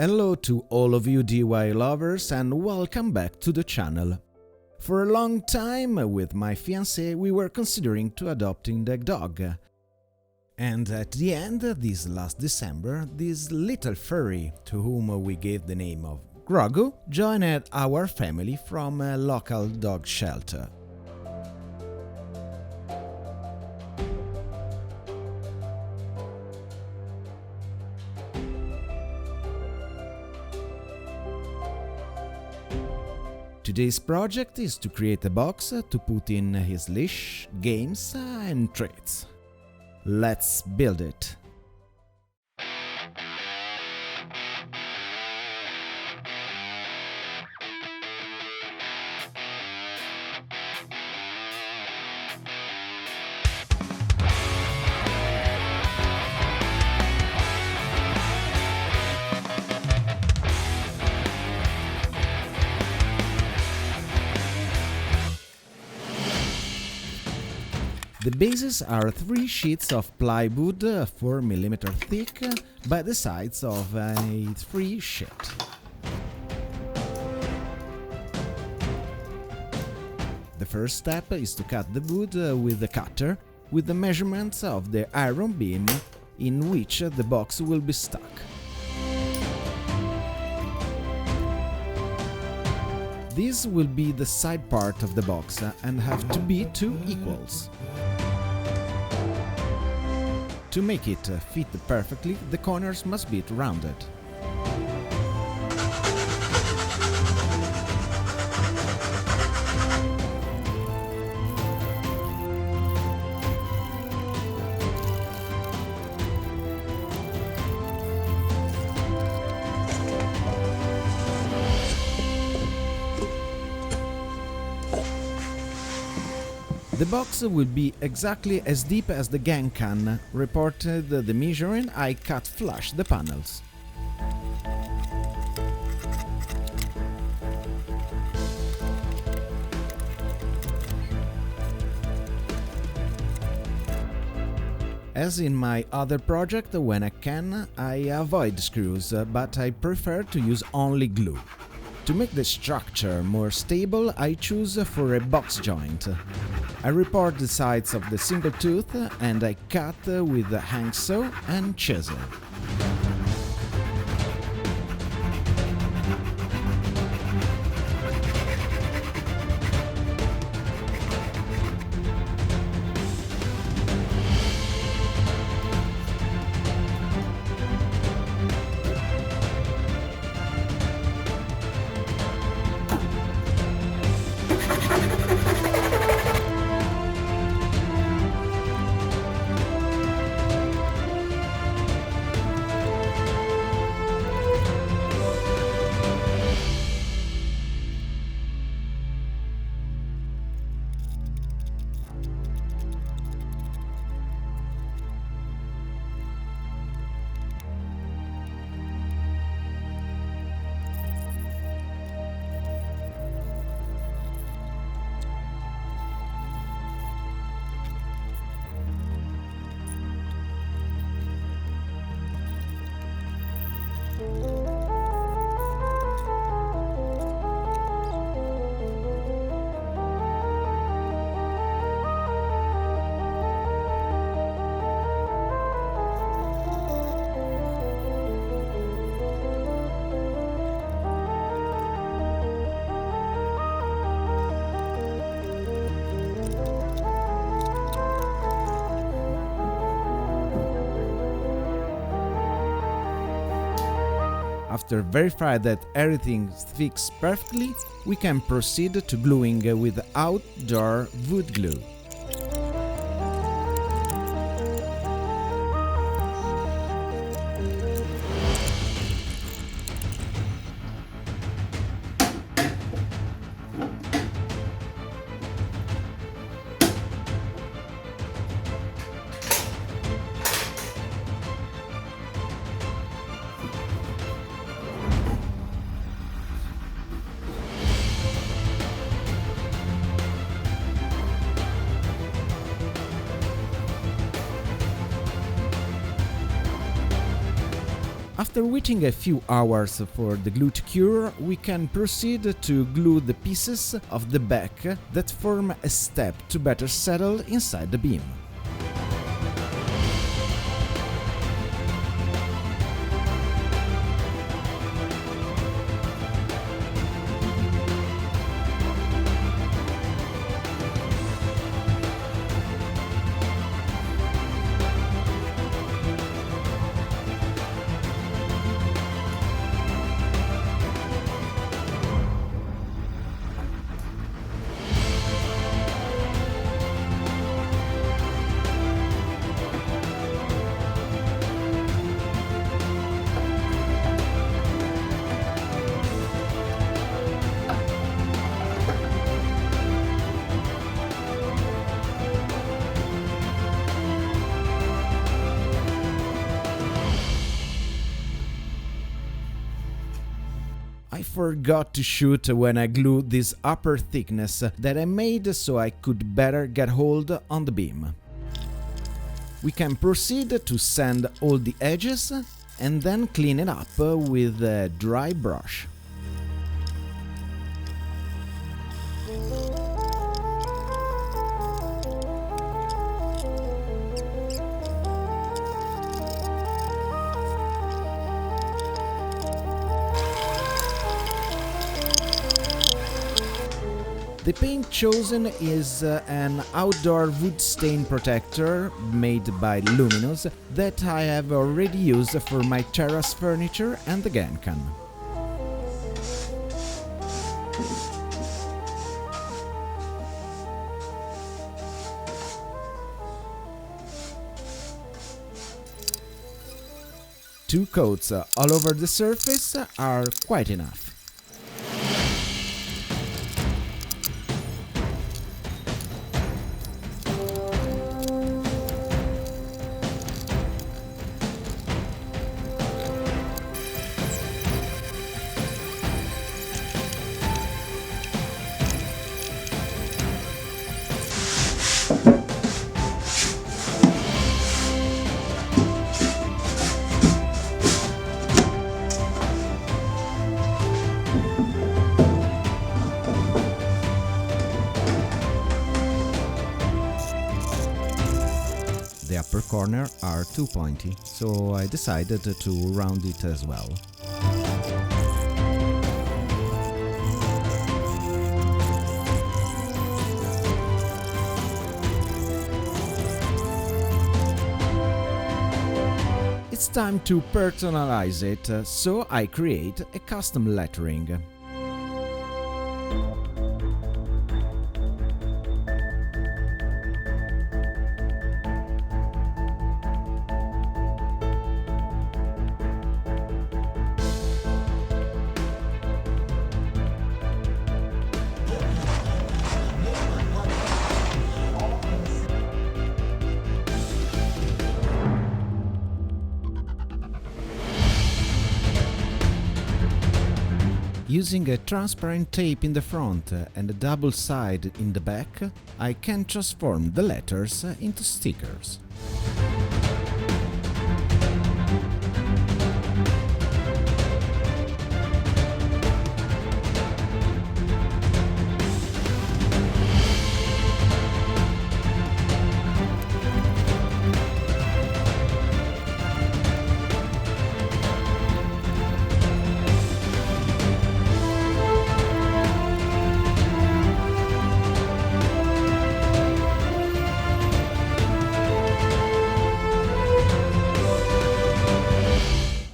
Hello to all of you DIY lovers and welcome back to the channel. For a long time with my fiancée we were considering to adopting the dog. And at the end, this last December, this little furry, to whom we gave the name of Grogu, joined our family from a local dog shelter. Today's project is to create a box to put in his leash, games and treats. Let's build it! The bases are 3 sheets of plywood 4 mm thick by the sides of a 3 sheet. The first step is to cut the wood with the cutter with the measurements of the iron beam in which the box will be stuck. This will be the side part of the box and have to be 2 equals. To make it fit perfectly, the corners must be rounded. The box will be exactly as deep as the gang can. Reported the measuring, I cut flush the panels. As in my other project, when I can, I avoid screws, but I prefer to use only glue. To make the structure more stable, I choose for a box joint. I report the sides of the single tooth and I cut with a handsaw and chisel. After verifying that everything fits perfectly, we can proceed to gluing with outdoor wood glue. After waiting a few hours for the glue to cure, we can proceed to glue the pieces of the back that form a step to better settle inside the beam. I forgot to shoot when I glued this upper thickness that I made so I could better get hold on the beam. We can proceed to sand all the edges and then clean it up with a dry brush. The paint chosen is an outdoor wood stain protector made by Luminous that I have already used for my terrace furniture and the Genkan. Two coats all over the surface are quite enough. The upper corner are too pointy, so I decided to round it as well. It's time to personalize it, so I create a custom lettering. Using a transparent tape in the front and a double side in the back, I can transform the letters into stickers.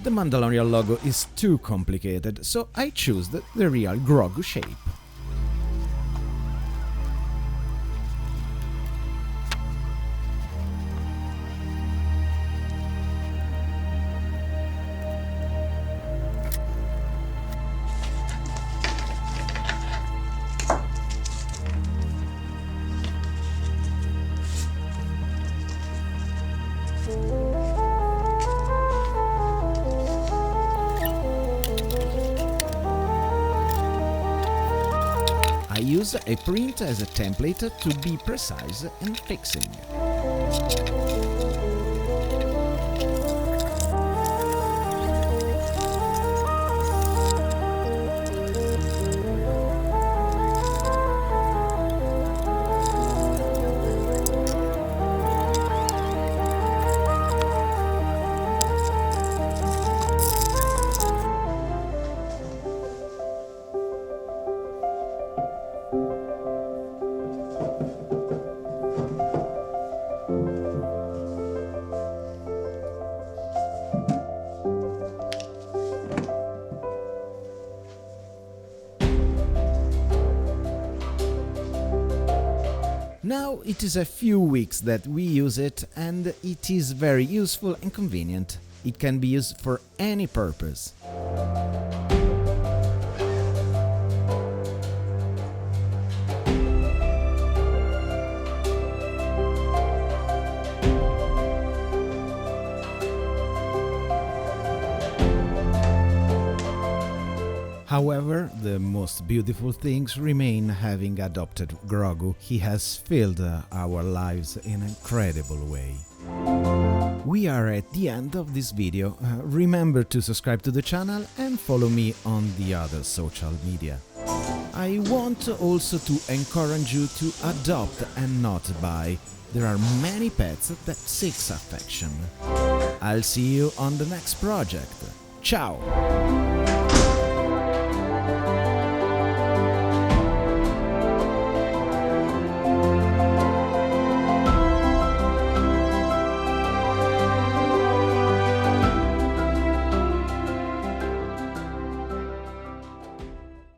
The Mandalorian logo is too complicated, so I choose the real Grogu shape. I use a print as a template to be precise and fixing. Now it is a few weeks that we use it and it is very useful and convenient. It can be used for any purpose. However, the most beautiful things remain having adopted Grogu. He has filled our lives in an incredible way. We are at the end of this video. Remember to subscribe to the channel and follow me on the other social media. I want also to encourage you to adopt and not buy. There are many pets that seek affection. I'll see you on the next project. Ciao!